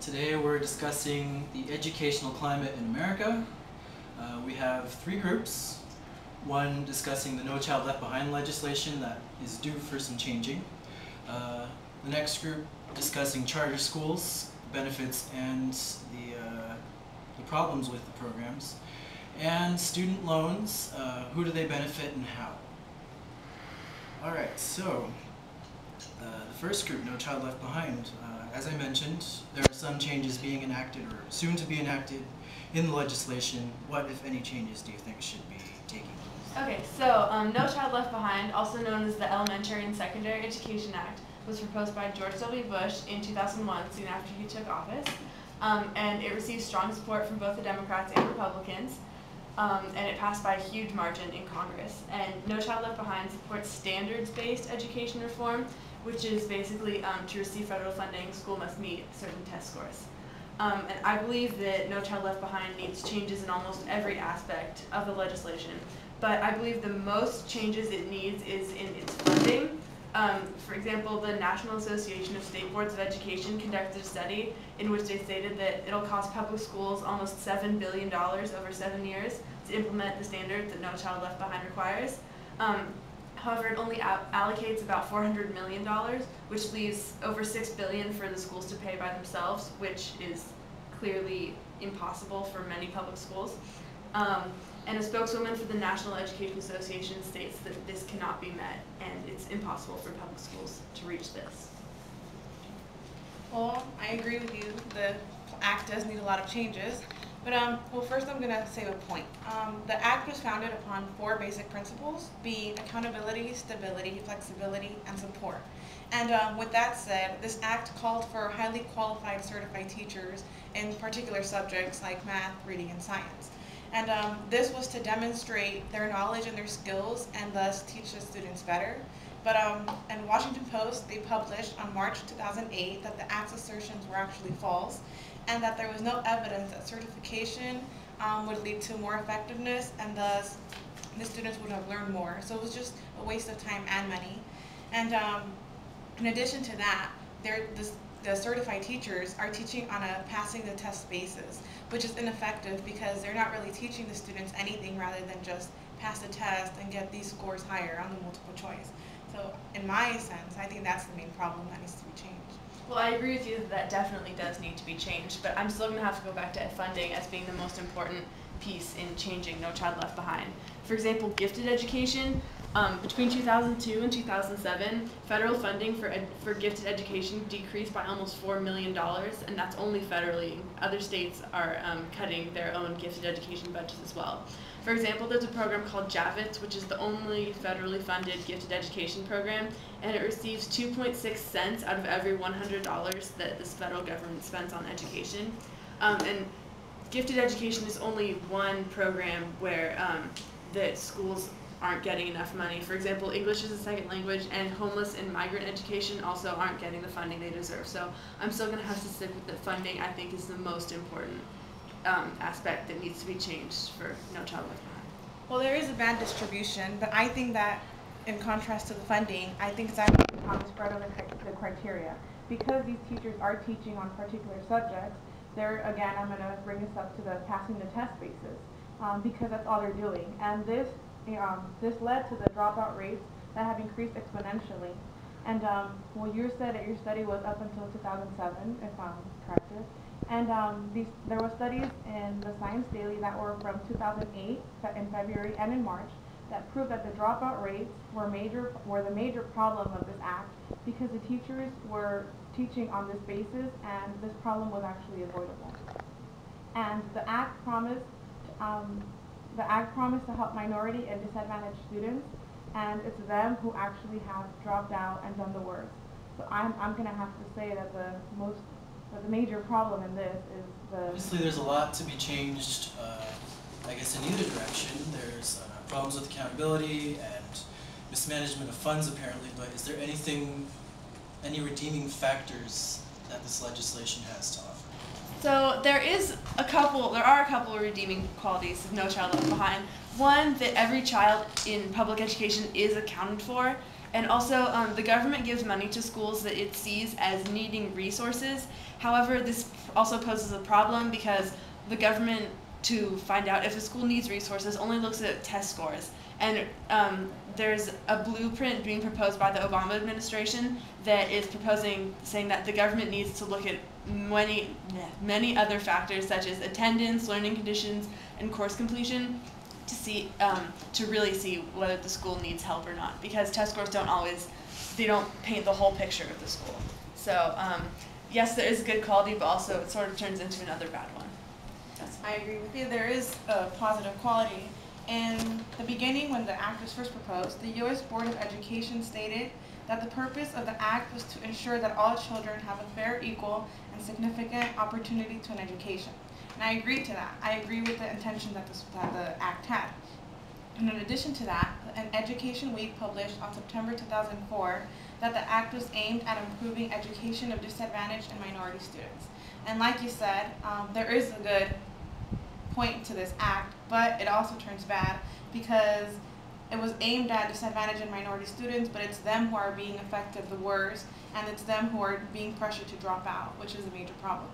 Today we're discussing the educational climate in America. We have three groups. One discussing the No Child Left Behind legislation that is due for some changing. The next group discussing charter schools, benefits, and the problems with the programs. And student loans, who do they benefit and how? Alright, so the first group, No Child Left Behind, as I mentioned, there are some changes being enacted or soon to be enacted in the legislation. What, if any, changes do you think should be taking place? Okay, so No Child Left Behind, also known as the Elementary and Secondary Education Act, was proposed by George W. Bush in 2001, soon after he took office, and it received strong support from both the Democrats and Republicans, and it passed by a huge margin in Congress. And No Child Left Behind supports standards-based education reform, which is basically to receive federal funding, school must meet certain test scores. And I believe that No Child Left Behind needs changes in almost every aspect of the legislation. But I believe the most changes it needs is in its funding. For example, the National Association of State Boards of Education conducted a study in which they stated that it'll cost public schools almost $7 billion over 7 years to implement the standards that No Child Left Behind requires. However, it only allocates about $400 million, which leaves over $6 billion for the schools to pay by themselves, which is clearly impossible for many public schools. And a spokeswoman for the National Education Association states that this cannot be met, and it's impossible for public schools to reach this. Well, I agree with you. The Act does need a lot of changes. But well, first I'm going to say a point. The Act was founded upon 4 basic principles, being accountability, stability, flexibility, and support. And with that said, this Act called for highly qualified certified teachers in particular subjects like math, reading, and science. And this was to demonstrate their knowledge and their skills and thus teach the students better. But in Washington Post, they published on March 2008 that the Act's assertions were actually false, and that there was no evidence that certification would lead to more effectiveness, and thus the students would have learned more. So it was just a waste of time and money. And in addition to that, the certified teachers are teaching on a passing the test basis, which is ineffective because they're not really teaching the students anything rather than just pass the test and get these scores higher on the multiple choice. So in my sense, I think that's the main problem that needs to be changed. Well, I agree with you that that definitely does need to be changed, but I'm still going to have to go back to funding as being the most important piece in changing No Child Left Behind. For example, gifted education. Between 2002 and 2007, federal funding for gifted education decreased by almost $4 million, and that's only federally. Other states are cutting their own gifted education budgets as well. For example, there's a program called JAVITS, which is the only federally funded gifted education program, and it receives 2.6 cents out of every $100 that this federal government spends on education. And gifted education is only one program where the schools aren't getting enough money. For example, English as a second language and homeless and migrant education also aren't getting the funding they deserve. So I'm still going to have to stick with the funding. I think is the most important aspect that needs to be changed for No Child Left Behind. Well, there is a bad distribution, but I think that in contrast to the funding, I think it's actually on the spread of the criteria. Because these teachers are teaching on particular subjects, again, I'm going to bring this up to the passing the test basis, because that's all they're doing. And this led to the dropout rates that have increased exponentially. And well, you said that your study was up until 2007, if I'm corrected. And there were studies in the Science Daily that were from 2008 in February and in March that proved that the dropout rates were the major problem of this act, because the teachers were teaching on this basis and this problem was actually avoidable. And the act promised to help minority and disadvantaged students, and it's them who actually have dropped out and done the worst. So I'm going to have to say that the major problem in this is Obviously, there's a lot to be changed, I guess, in either direction. There's problems with accountability and mismanagement of funds, apparently, but is there any redeeming factors that this legislation has to offer? So there are a couple of redeeming qualities of No Child Left Behind. One, that every child in public education is accounted for, And also, the government gives money to schools that it sees as needing resources. However, this also poses a problem because the government, to find out if a school needs resources, only looks at test scores. And there's a blueprint being proposed by the Obama administration that is saying that the government needs to look at many other factors such as attendance, learning conditions, and course completion to see to really see whether the school needs help or not, because test scores don't paint the whole picture of the school. So yes, there is good quality, but also it sort of turns into another bad one. I agree with you. There is a positive quality. In the beginning, when the act was first proposed, the U.S. Board of Education stated that the purpose of the act was to ensure that all children have a fair, equal, and significant opportunity to an education. And I agree to that. I agree with the intention that the act had. And in addition to that, an Education Week published on September 2004 that the act was aimed at improving education of disadvantaged and minority students. And like you said, there is a good point to this act, but it also turns bad because it was aimed at disadvantaged and minority students, but it's them who are being affected the worst, and it's them who are being pressured to drop out, which is a major problem.